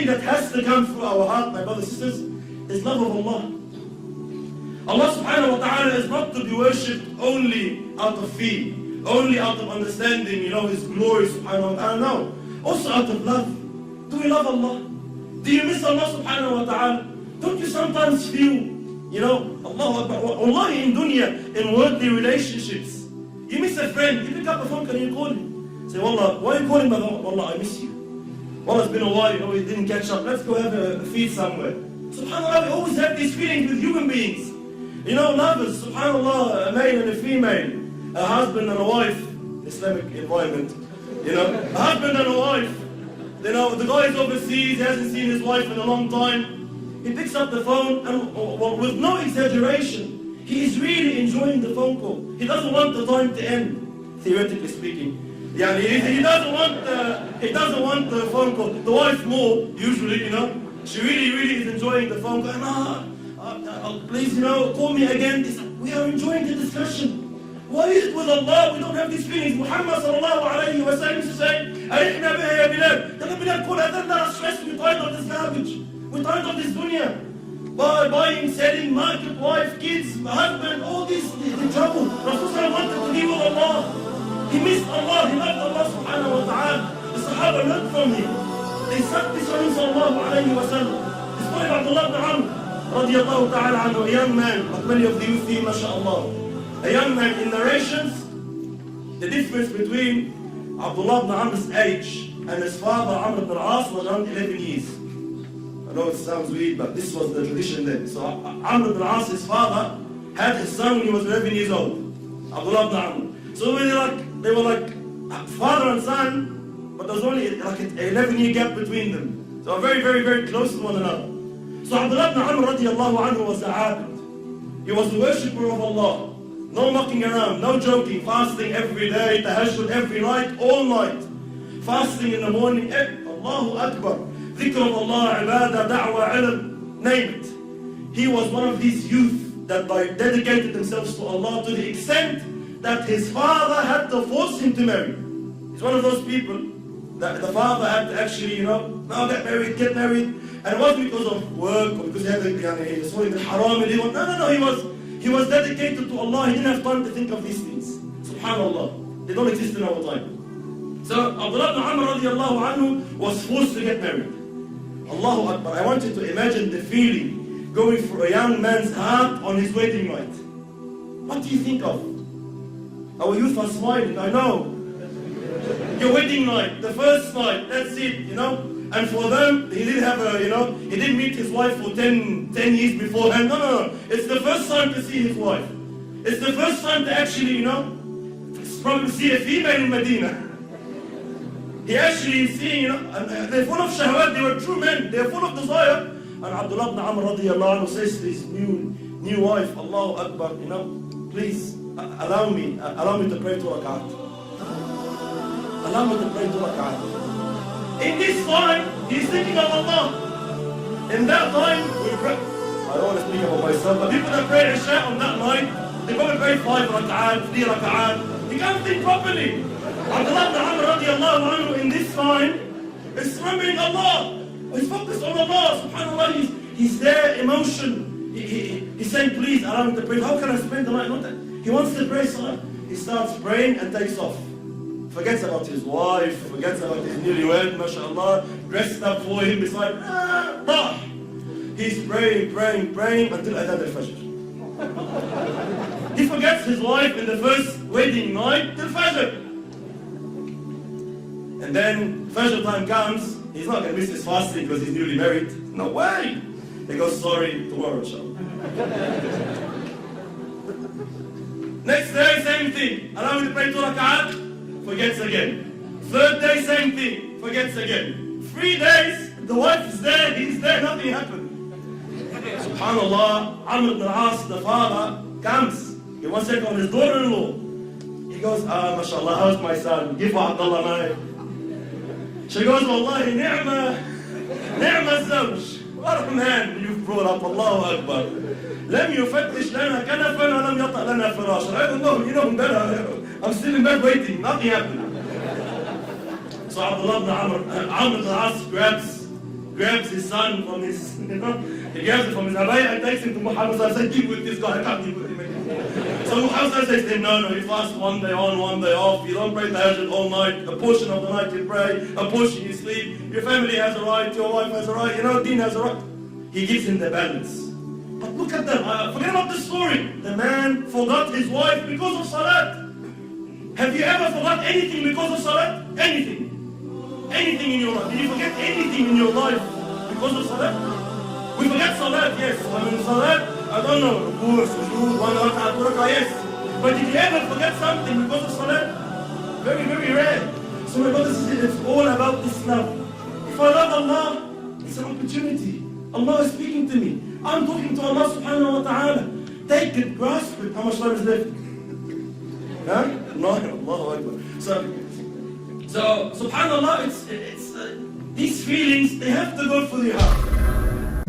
thing that has to come through our heart, my brothers and sisters, is love of Allah. Allah subhanahu wa ta'ala is not to be worshipped only out of fear, only out of understanding, His glory subhanahu wa ta'ala. No. Also out of love. Do we love Allah? Do you miss Allah subhanahu wa ta'ala? Don't you sometimes feel, Allahu Akbar, wallahi in dunya, in worldly relationships, you miss a friend, you pick up the phone and you call him. Say, Wallah, why are you calling me? Wallah, I miss you. Wallah, it's been a while, we didn't catch up. Let's go have a feed somewhere. SubhanAllah, we always have these feelings with human beings. Lovers, SubhanAllah, a male and a female, a husband and a wife, Islamic environment, a husband and a wife. The guy is overseas, he hasn't seen his wife in a long time. He picks up the phone and, with no exaggeration, he is really enjoying the phone call. He doesn't want the time to end, theoretically speaking. He doesn't want the phone call. The wife more, usually, she really is enjoying the phone call. Please, call me again. We are enjoying the discussion. Why is it with Allah we don't have these feelings? Muhammad sallallahu alayhi wa sallam used to say, Arihna biha ya Bilal. Tell Bilal, call Adhan, let us stress. We're tired of this garbage. We're tired of this dunya. Buying, selling, market, wife, kids, husband, all this in trouble. Rasulullah wanted to be with Allah. He missed Allah. He loved Allah subhanahu wa ta'ala. The Sahaba learned from him. They said this on sallallahu alayhi wa sallam. This boy Abdullah ibn Amr radiallahu ta'ala anhu, a young man, like many of the youth here, mashallah. A young man, in narrations, the difference between Abdullah ibn Amr's age and his father Amr ibn al-As was around 11 years. I know it sounds weird, but this was the tradition then. So Amr ibn al-As, his father, had his son when he was 11 years old. Abdullah ibn Amr. So they were like father and son, but there was only like an 11-year gap between them. So very, very, very close to one another. So Abdullah ibn Amr radiallahu anhu was a abid. He was a worshipper of Allah. No mucking around, no joking, fasting every day, tahajjud every night, all night. Fasting in the morning, Allahu Akbar. Dhikr of Allah, ibadah, da'wah, ilm, name it. He was one of these youth that dedicated themselves to Allah to the extent that his father had to force him to marry. He's one of those people that the father had to actually, now get married. And it wasn't because of work or because he had he was falling in haram. No, he was dedicated to Allah. He didn't have time to think of these things. Subhanallah. They don't exist in our time. So Abdullah ibn Amr radiallahu anhu was forced to get married. Allahu Akbar. I want you to imagine the feeling going through a young man's heart on his wedding night. What do you think of? Our youth are smiling, I know. Your wedding night, the first night, that's it, And for them, he didn't have he didn't meet his wife for 10 years beforehand. No. It's the first time to see his wife. It's the first time to actually, probably see a female in Medina. He actually is seeing, they're full of shahwat, they were true men, they're full of desire. And Abdullah ibn Amr radiallahu anhu says to his new wife, Allahu Akbar, please allow me to pray 2 rak'at. Allow me to pray 2 rak'at. In this time, he's thinking of Allah. In that time, we pray. I don't want to speak about myself, but people that pray Isha on that night, they probably pray 5 rak'at, 3 rak'at. He can't think properly. Abdullah ibn Amr radiallahu anhu in this time is remembering Allah. He's focused on Allah, subhanAllah. He's there, emotion. He's saying, please allow me to pray. How can I spend the night? Not that. He wants to pray salah. He starts praying and takes off. Forgets about his wife, forgets about his newlywed, mashallah, dressed up for him beside, He's praying until Adhan al-Fajr. He forgets his wife in the first wedding night till Fajr. And then Fajr time comes, he's not going to miss his fasting because he's newly married. No way! He goes, sorry, tomorrow, inshallah. Next day, same thing. Allow me to pray 2 rak'at. Forgets again. 3rd day, same thing. Forgets again. 3 days, the wife is there, he's there, nothing happened. SubhanAllah, Amr ibn al-As, the father, comes. He wants to check on his daughter-in-law. He goes, mashallah, how's my son? Give Abdullah my. She goes, wallahi, ni'ma الزوج. What a man you've brought up, Allahu Akbar. لم يفتش لنا كنفا ولم يطأ لنا فراشا. I don't know, I'm still in bed waiting, nothing happened. So Abdullah ibn Amr ibn al-As grabs grabs his son from his, he grabs it from his abaya and takes him to Muhammad and says, deal with this guy, I can't deal with him anymore. So Muhammad says to him, no, you fast one day on, one day off, you don't pray tahajjud all night, a portion of the night you pray, a portion you sleep, your family has a right, your wife has a right, deen has a right. He gives him the balance. But look at them, forget about the story. The man forgot his wife because of salat. Have you ever forgot anything because of salat? Anything. Anything in your life. Did you forget anything in your life because of salat? We forget salat, yes. I mean salat, I don't know, ruku, sujood, 1 rak'ah, 2 rak'ah, yes. But did you ever forget something because of salat? Very, very rare. So my brothers and sisters, it's all about this love. If I love Allah, it's an opportunity. Allah is speaking to me. I'm talking to Allah subhanahu wa ta'ala. Take it, grasp it. How much time is left? Huh? No, Allahu Akbar. So subhanallah, it's these feelings, they have to go through your heart.